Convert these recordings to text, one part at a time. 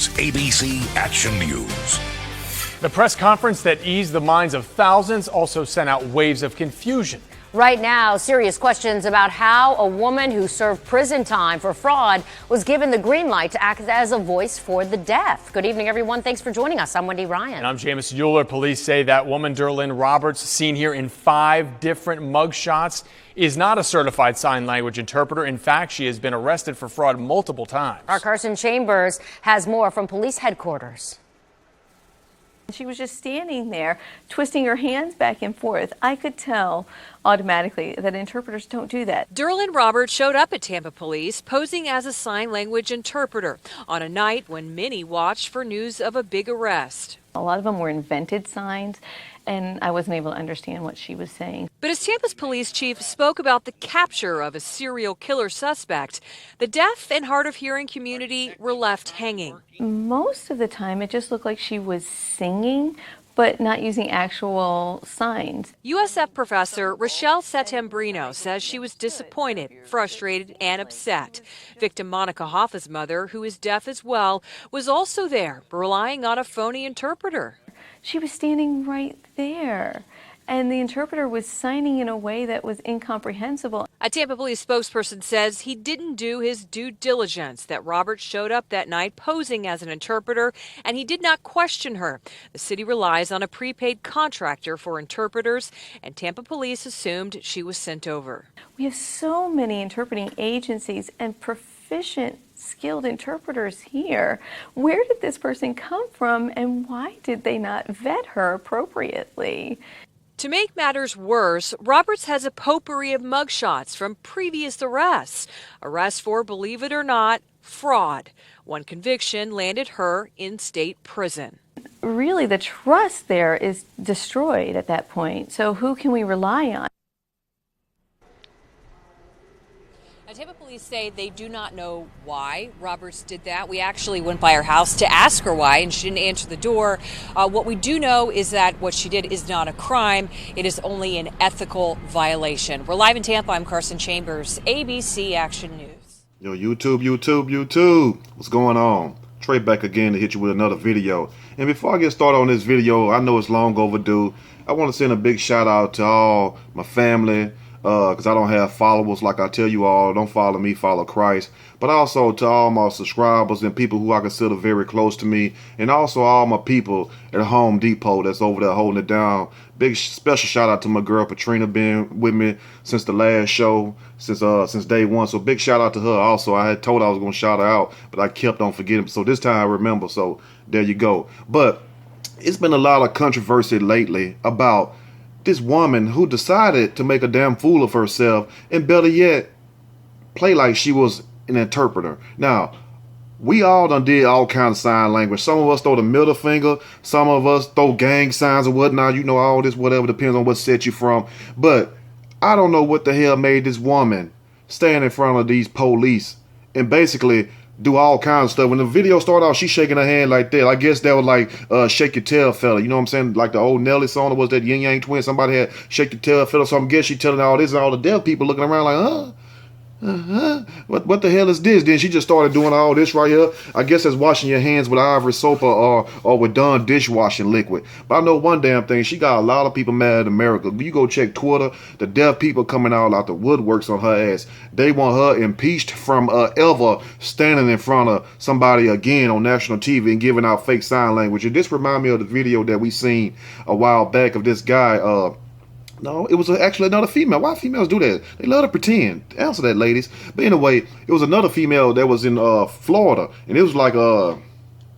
is ABC Action News. The press conference that eased the minds of thousands also sent out waves of confusion. Right now, serious questions about how a woman who served prison time for fraud was given the green light to act as a voice for the deaf. Good evening, everyone. Thanks for joining us. I'm Wendy Ryan. And I'm Jameis Euler. Police say that woman, Derlyn Roberts, seen here in 5 different mugshots, is not a certified sign language interpreter. In fact, she has been arrested for fraud multiple times. Our Carson Chambers has more from police headquarters. She was just standing there, twisting her hands back and forth. I could tell automatically that interpreters don't do that. Derlyn Roberts showed up at Tampa Police posing as a sign language interpreter on a night when many watched for news of a big arrest. A lot of them were invented signs, and I wasn't able to understand what she was saying. But as Tampa's police chief spoke about the capture of a serial killer suspect, the deaf and hard of hearing community were left hanging. Most of the time, it just looked like she was singing, but not using actual signs. USF professor Rochelle Setembrino says she was disappointed, frustrated, and upset. Victim Monica Hoffa's mother, who is deaf as well, was also there, relying on a phony interpreter. She was standing right there, and the interpreter was signing in a way that was incomprehensible. A Tampa Police spokesperson says he didn't do his due diligence, that Roberts showed up that night posing as an interpreter, and he did not question her. The city relies on a prepaid contractor for interpreters, and Tampa Police assumed she was sent over. We have so many interpreting agencies and proficient, skilled interpreters here. Where did this person come from, and why did they not vet her appropriately? To make matters worse, Roberts has a potpourri of mugshots from previous arrests. Arrests for, believe it or not, fraud. One conviction landed her in state prison. Really, the trust there is destroyed at that point. So who can we rely on? Tampa police say they do not know why Roberts did that. We actually went by her house to ask her why, and she didn't answer the door. What we do know is that what she did is not a crime. It is only an ethical violation. We're live in Tampa. I'm Carson Chambers, ABC Action News. Yo, YouTube. What's going on? Trey back again to hit you with another video. And before I get started on this video, I know it's long overdue. I want to send a big shout out to all my family, because I don't have followers like I tell you all. Don't follow me, follow Christ. But also to all my subscribers and people who I consider very close to me, and also all my people at Home Depot that's over there holding it down. Big special shout out to my girl Patrina, been with me since the last show, since day one. So big shout out to her also. I had told I was going to shout her out, but I kept on forgetting. So this time I remember. So there you go. But it's been a lot of controversy lately about this woman who decided to make a damn fool of herself, and better yet, play like she was an interpreter. Now, we all done did all kinds of sign language. Some of us throw the middle finger. Some of us throw gang signs and whatnot. You know, all this, whatever, depends on what set you from. But I don't know what the hell made this woman stand in front of these police and basically do all kinds of stuff. When the video started out, she's shaking her hand like that. I guess that was like Shake Your Tail Fella. You know what I'm saying? Like the old Nelly song, or was that Yin Yang Twin? Somebody had Shake Your Tail Fella. So I'm guessing she telling all this, and all the deaf people looking around like, what the hell is this? Then she just started doing all this right here. I guess it's washing your hands with Ivory soap or with Dawn dishwashing liquid. But I know one damn thing. She got a lot of people mad in America. You go check Twitter, the deaf people coming out the woodworks on her ass. They want her impeached from ever standing in front of somebody again on national TV and giving out fake sign language. And this remind me of the video that we seen a while back of this guy. No, it was actually another female. Why females do that? They love to pretend. Answer that, ladies. But anyway, it was another female that was in Florida. And it was like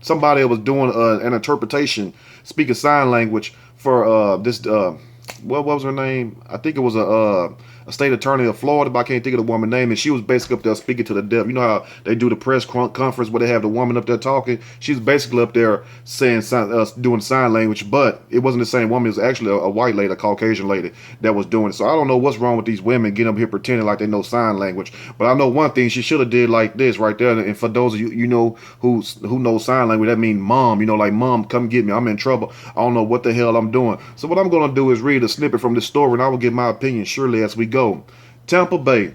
somebody that was doing an interpretation, speaking sign language for this, what was her name? I think it was a state attorney of Florida, but I can't think of the woman's name. And she was basically up there speaking to the deaf. You know how they do the press conference where they have the woman up there talking? She was basically up there saying doing sign language, but it wasn't the same woman. It was actually a white lady, a Caucasian lady that was doing it. So I don't know what's wrong with these women getting up here pretending like they know sign language. But I know one thing, she should have did like this right there. And for those of you know who knows sign language, that means mom. You know, like, mom, come get me. I'm in trouble. I don't know what the hell I'm doing. So what I'm going to do is read a snippet from this story, and I will give my opinion surely as we go. Tampa Bay.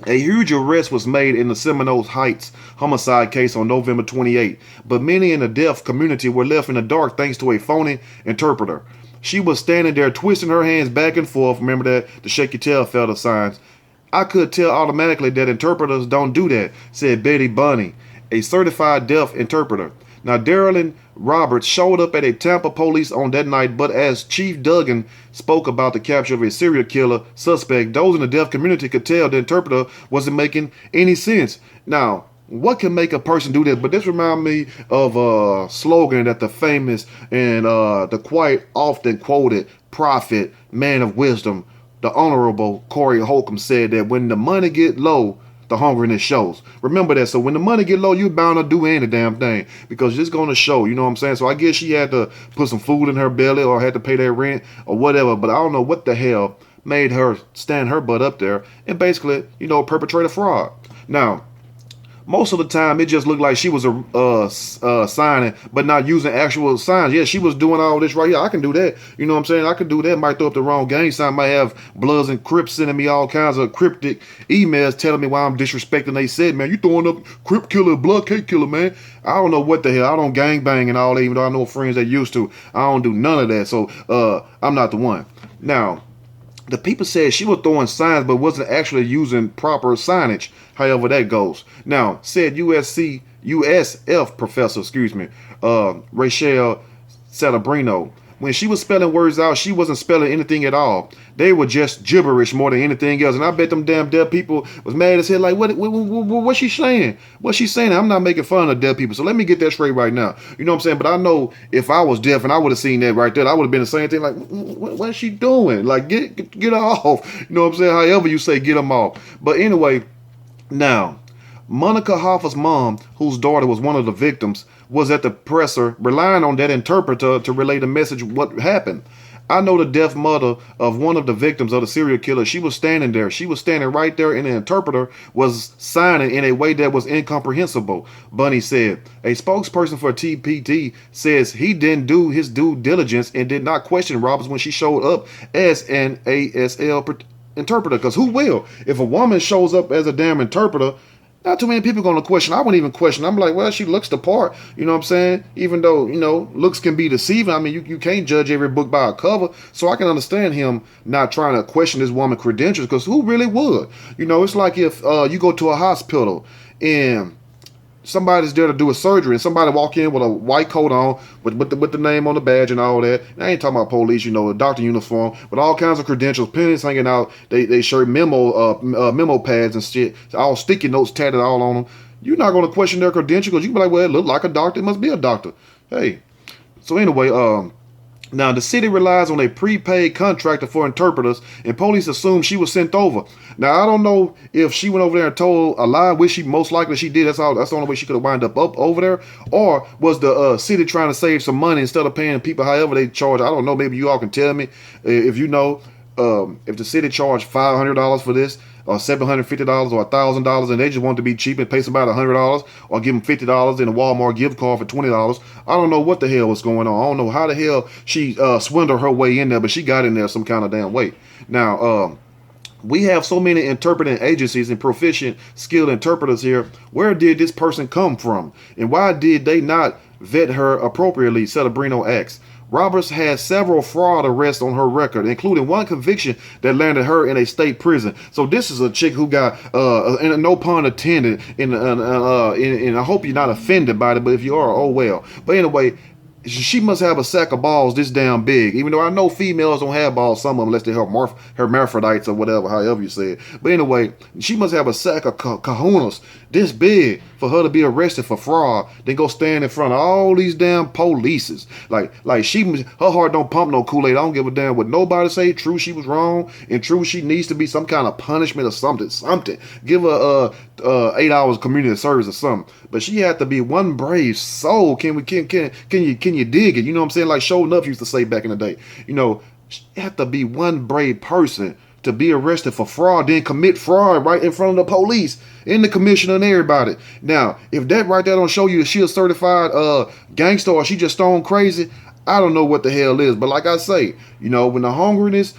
A huge arrest was made in the Seminoles Heights homicide case on November 28, but many in the deaf community were left in the dark thanks to a phony interpreter. She was standing there twisting her hands back and forth. Remember that? The shake your tail fella signs. I could tell automatically that interpreters don't do that, said Betty Bunny, a certified deaf interpreter. Now, Darylyn Roberts showed up at a Tampa police on that night, but as Chief Duggan spoke about the capture of a serial killer suspect, those in the deaf community could tell the interpreter wasn't making any sense. Now, what can make a person do this? But this reminds me of a slogan that the famous and the quite often quoted prophet, man of wisdom, the Honorable Corey Holcomb said that when the money get low, the hungriness shows. Remember that. So when the money get low, you're bound to do any damn thing because it's going to show. You know what I'm saying? So I guess she had to put some food in her belly or had to pay that rent or whatever. But I don't know what the hell made her stand her butt up there and basically, perpetrate a fraud. Now, most of the time, it just looked like she was signing, but not using actual signs. Yeah, she was doing all this right here. I can do that. You know what I'm saying? I can do that. Might throw up the wrong gang sign. Might have Bloods and Crips sending me all kinds of cryptic emails telling me why I'm disrespecting. They said, man, you throwing up Crip killer, Blood Cake killer, man. I don't know what the hell. I don't gang bang and all that, even though I know friends that used to. I don't do none of that. So I'm not the one. Now, the people said she was throwing signs but wasn't actually using proper signage, however that goes. Now, said USF professor, Rachel Celebrino, when she was spelling words out, she wasn't spelling anything at all. They were just gibberish more than anything else. And I bet them damn deaf people was mad as hell. Like, what's she saying? What's she saying? I'm not making fun of deaf people. So let me get that straight right now. You know what I'm saying? But I know if I was deaf and I would have seen that right there, I would have been the same thing. Like, what's she doing? Like, get her off. You know what I'm saying? However you say, get them off. But anyway, now, Monica Hoffa's mom, whose daughter was one of the victims, was at the presser relying on that interpreter to relay the message of what happened. I know the deaf mother of one of the victims of the serial killer. She was standing there. She was standing right there, and the interpreter was signing in a way that was incomprehensible, Bunny said. A spokesperson for TPT says he didn't do his due diligence and did not question Roberts when she showed up as an ASL interpreter. Because who will? If a woman shows up as a damn interpreter, not too many people going to question. I wouldn't even question. I'm like, well, she looks the part. You know what I'm saying? Even though, looks can be deceiving. I mean, you can't judge every book by a cover. So I can understand him not trying to question this woman's credentials because who really would? It's like if you go to a hospital and somebody's there to do a surgery and somebody walk in with a white coat on with the name on the badge and all that. And I ain't talking about police, a doctor uniform with all kinds of credentials, pennies hanging out, they shirt memo pads and shit, all sticky notes tatted all on them. You're not going to question their credentials. You can be like, well, it looked like a doctor. It must be a doctor. Hey. So anyway, now, the city relies on a prepaid contractor for interpreters, and police assume she was sent over. Now, I don't know if she went over there and told a lie, which she most likely she did. That's the only way she could have wound up over there. Or was the city trying to save some money instead of paying people however they charge? I don't know. Maybe you all can tell me if you know. If the city charged $500 for this, or $750 or $1,000, and they just want to be cheap and pay somebody $100 or give them $50 in a Walmart gift card for $20. I don't know what the hell was going on. I don't know how the hell she swindled her way in there, but she got in there some kind of damn way. Now, we have so many interpreting agencies and proficient, skilled interpreters here. Where did this person come from? And why did they not vet her appropriately? Celebrino asked. Roberts had several fraud arrests on her record, including one conviction that landed her in a state prison. So this is a chick who got, and no pun intended, and I hope you're not offended by it, but if you are, oh well. But anyway, she must have a sack of balls this damn big, even though I know females don't have balls, some of them, unless they're hermaphrodites or whatever, however you say it. But anyway, she must have a sack of kahunas this big for her to be arrested for fraud, then go stand in front of all these damn polices. Like her heart don't pump no Kool-Aid. I don't give a damn what nobody say. True, she was wrong, and true, she needs to be some kind of punishment or something. Give her 8 hours community service or something. But she had to be one brave soul. Can you dig it? You know what I'm saying? Like Show Enough used to say back in the day. She had to be one brave person to be arrested for fraud, then commit fraud right in front of the police and the commissioner and everybody. Now, if that right there don't show you that she a certified gangster or she just stone crazy, I don't know what the hell is. But like I say, when the hungriness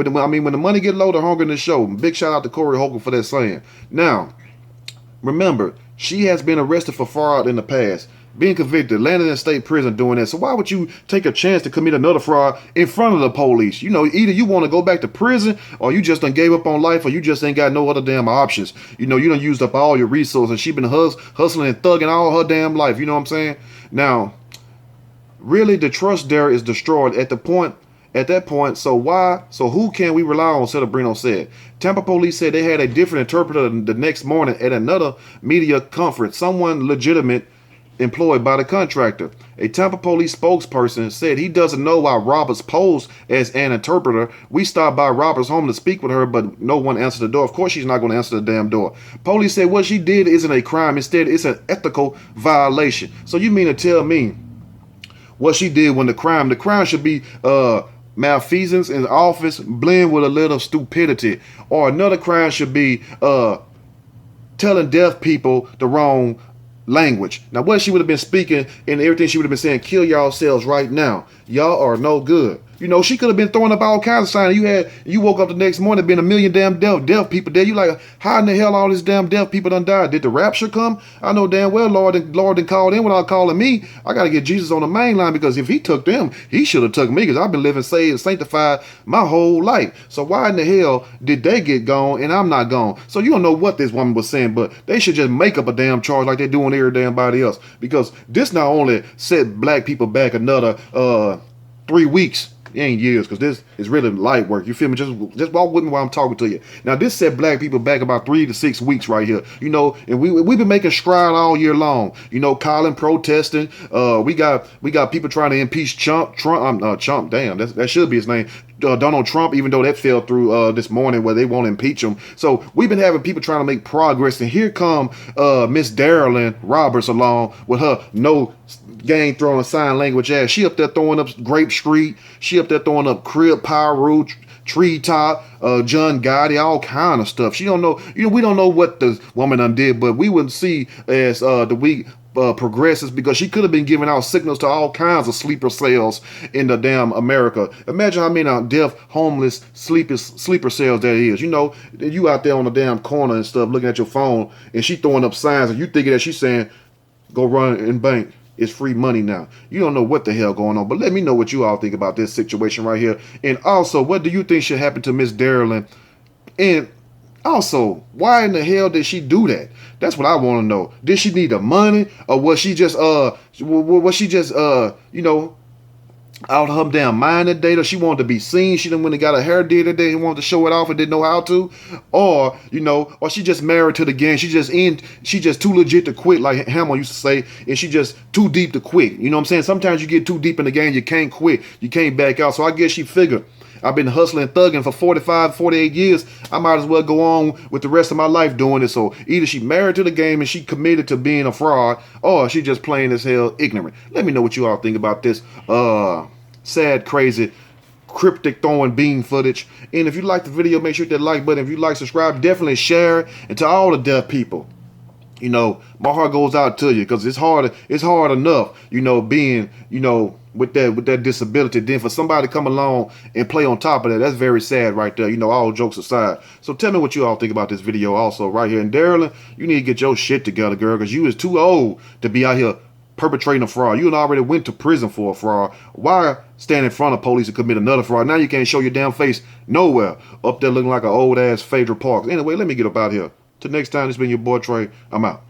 when the money get low, the hunger in the show. Big shout out to Corey Holcomb for that saying. Now, remember, she has been arrested for fraud in the past, being convicted, landed in state prison doing that. So why would you take a chance to commit another fraud in front of the police? You know, either you want to go back to prison, or you just done gave up on life, or you just ain't got no other damn options. You know, you done used up all your resources. She been hustling and thugging all her damn life. You know what I'm saying? Now, really, the trust there is destroyed at that point. So who can we rely on? Celebrino said. Tampa police said they had a different interpreter the next morning at another media conference, someone legitimate employed by the contractor. A Tampa police spokesperson said he doesn't know why Roberts posed as an interpreter. We stopped by Roberts' home to speak with her, but no one answered the door. Of course she's not going to answer the damn door. Police said what she did isn't a crime. Instead, it's an ethical violation. So you mean to tell me what she did when the crime should be malfeasance in office blend with a little stupidity, or another crime should be telling deaf people the wrong language. Now, what she would have been speaking and everything she would have been saying, kill yourselves right now. Y'all are no good. You know, she could have been throwing up all kinds of signs. You woke up the next morning, been a million damn deaf people there. You like, how in the hell all these damn deaf people done died? Did the rapture come? I know damn well Lord done called in without calling me. I got to get Jesus on the main line, because if he took them, he should have took me, because I've been living saved and sanctified my whole life. So why in the hell did they get gone and I'm not gone? So you don't know what this woman was saying, but they should just make up a damn charge like they're doing every damn body else, because this not only set black people back another 3 weeks. It ain't years, because this is really light work. You feel me? Just walk with me while I'm talking to you. Now, this set black people back about 3 to 6 weeks right here. You know, and we've been making stride all year long. You know, calling, protesting. We got people trying to impeach Trump. Damn, that should be his name. Donald Trump, even though that fell through this morning where they won't impeach him. So we've been having people trying to make progress, and here come Miss Darylyn Roberts along with her no gang throwing sign language ass. She up there throwing up Grape Street. She up there throwing up Crib, Pyro, Treetop, John Gotti, all kind of stuff. She don't know. You know, we don't know what the woman undid, but we would see as the week progresses, because she could have been giving out signals to all kinds of sleeper cells in the damn America. Imagine how many deaf, homeless, sleeper cells that is. You know, you out there on the damn corner and stuff looking at your phone, and she throwing up signs, and you thinking that she's saying, go run and bank. It's free money now. You don't know what the hell going on, but let me know what you all think about this situation right here. And also, what do you think should happen to Miss Darylyn? And also, why in the hell did she do that? That's what I want to know. Did she need the money, or was she just you know, out her damn mind that day, or she wanted to be seen? She done went and got her hair did that day and wanted to show it off and didn't know how to, or you know, or she just married to the game. She just too legit to quit, like Hamill used to say, and she just too deep to quit. You know what I'm saying? Sometimes you get too deep in the game, you can't quit, you can't back out. So I guess she figured, I've been hustling and thugging for 45, 48 years. I might as well go on with the rest of my life doing it. So either she married to the game and she committed to being a fraud, or she just plain as hell ignorant. Let me know what you all think about this sad, crazy, cryptic throwing bean footage. And if you like the video, make sure you hit that like button. If you like, subscribe, definitely share it. And to all the deaf people, you know, my heart goes out to you, because it's hard enough, you know, being, you know, with that disability. Then for somebody to come along and play on top of that, that's very sad right there. You know, all jokes aside. So tell me what you all think about this video also right here. And Darylyn, you need to get your shit together, girl, because you is too old to be out here perpetrating a fraud. You already went to prison for a fraud. Why stand in front of police and commit another fraud? Now you can't show your damn face nowhere. Up there looking like an old ass Phaedra Parks. Anyway, let me get up out here. Till next time, this has been your boy Trey. I'm out.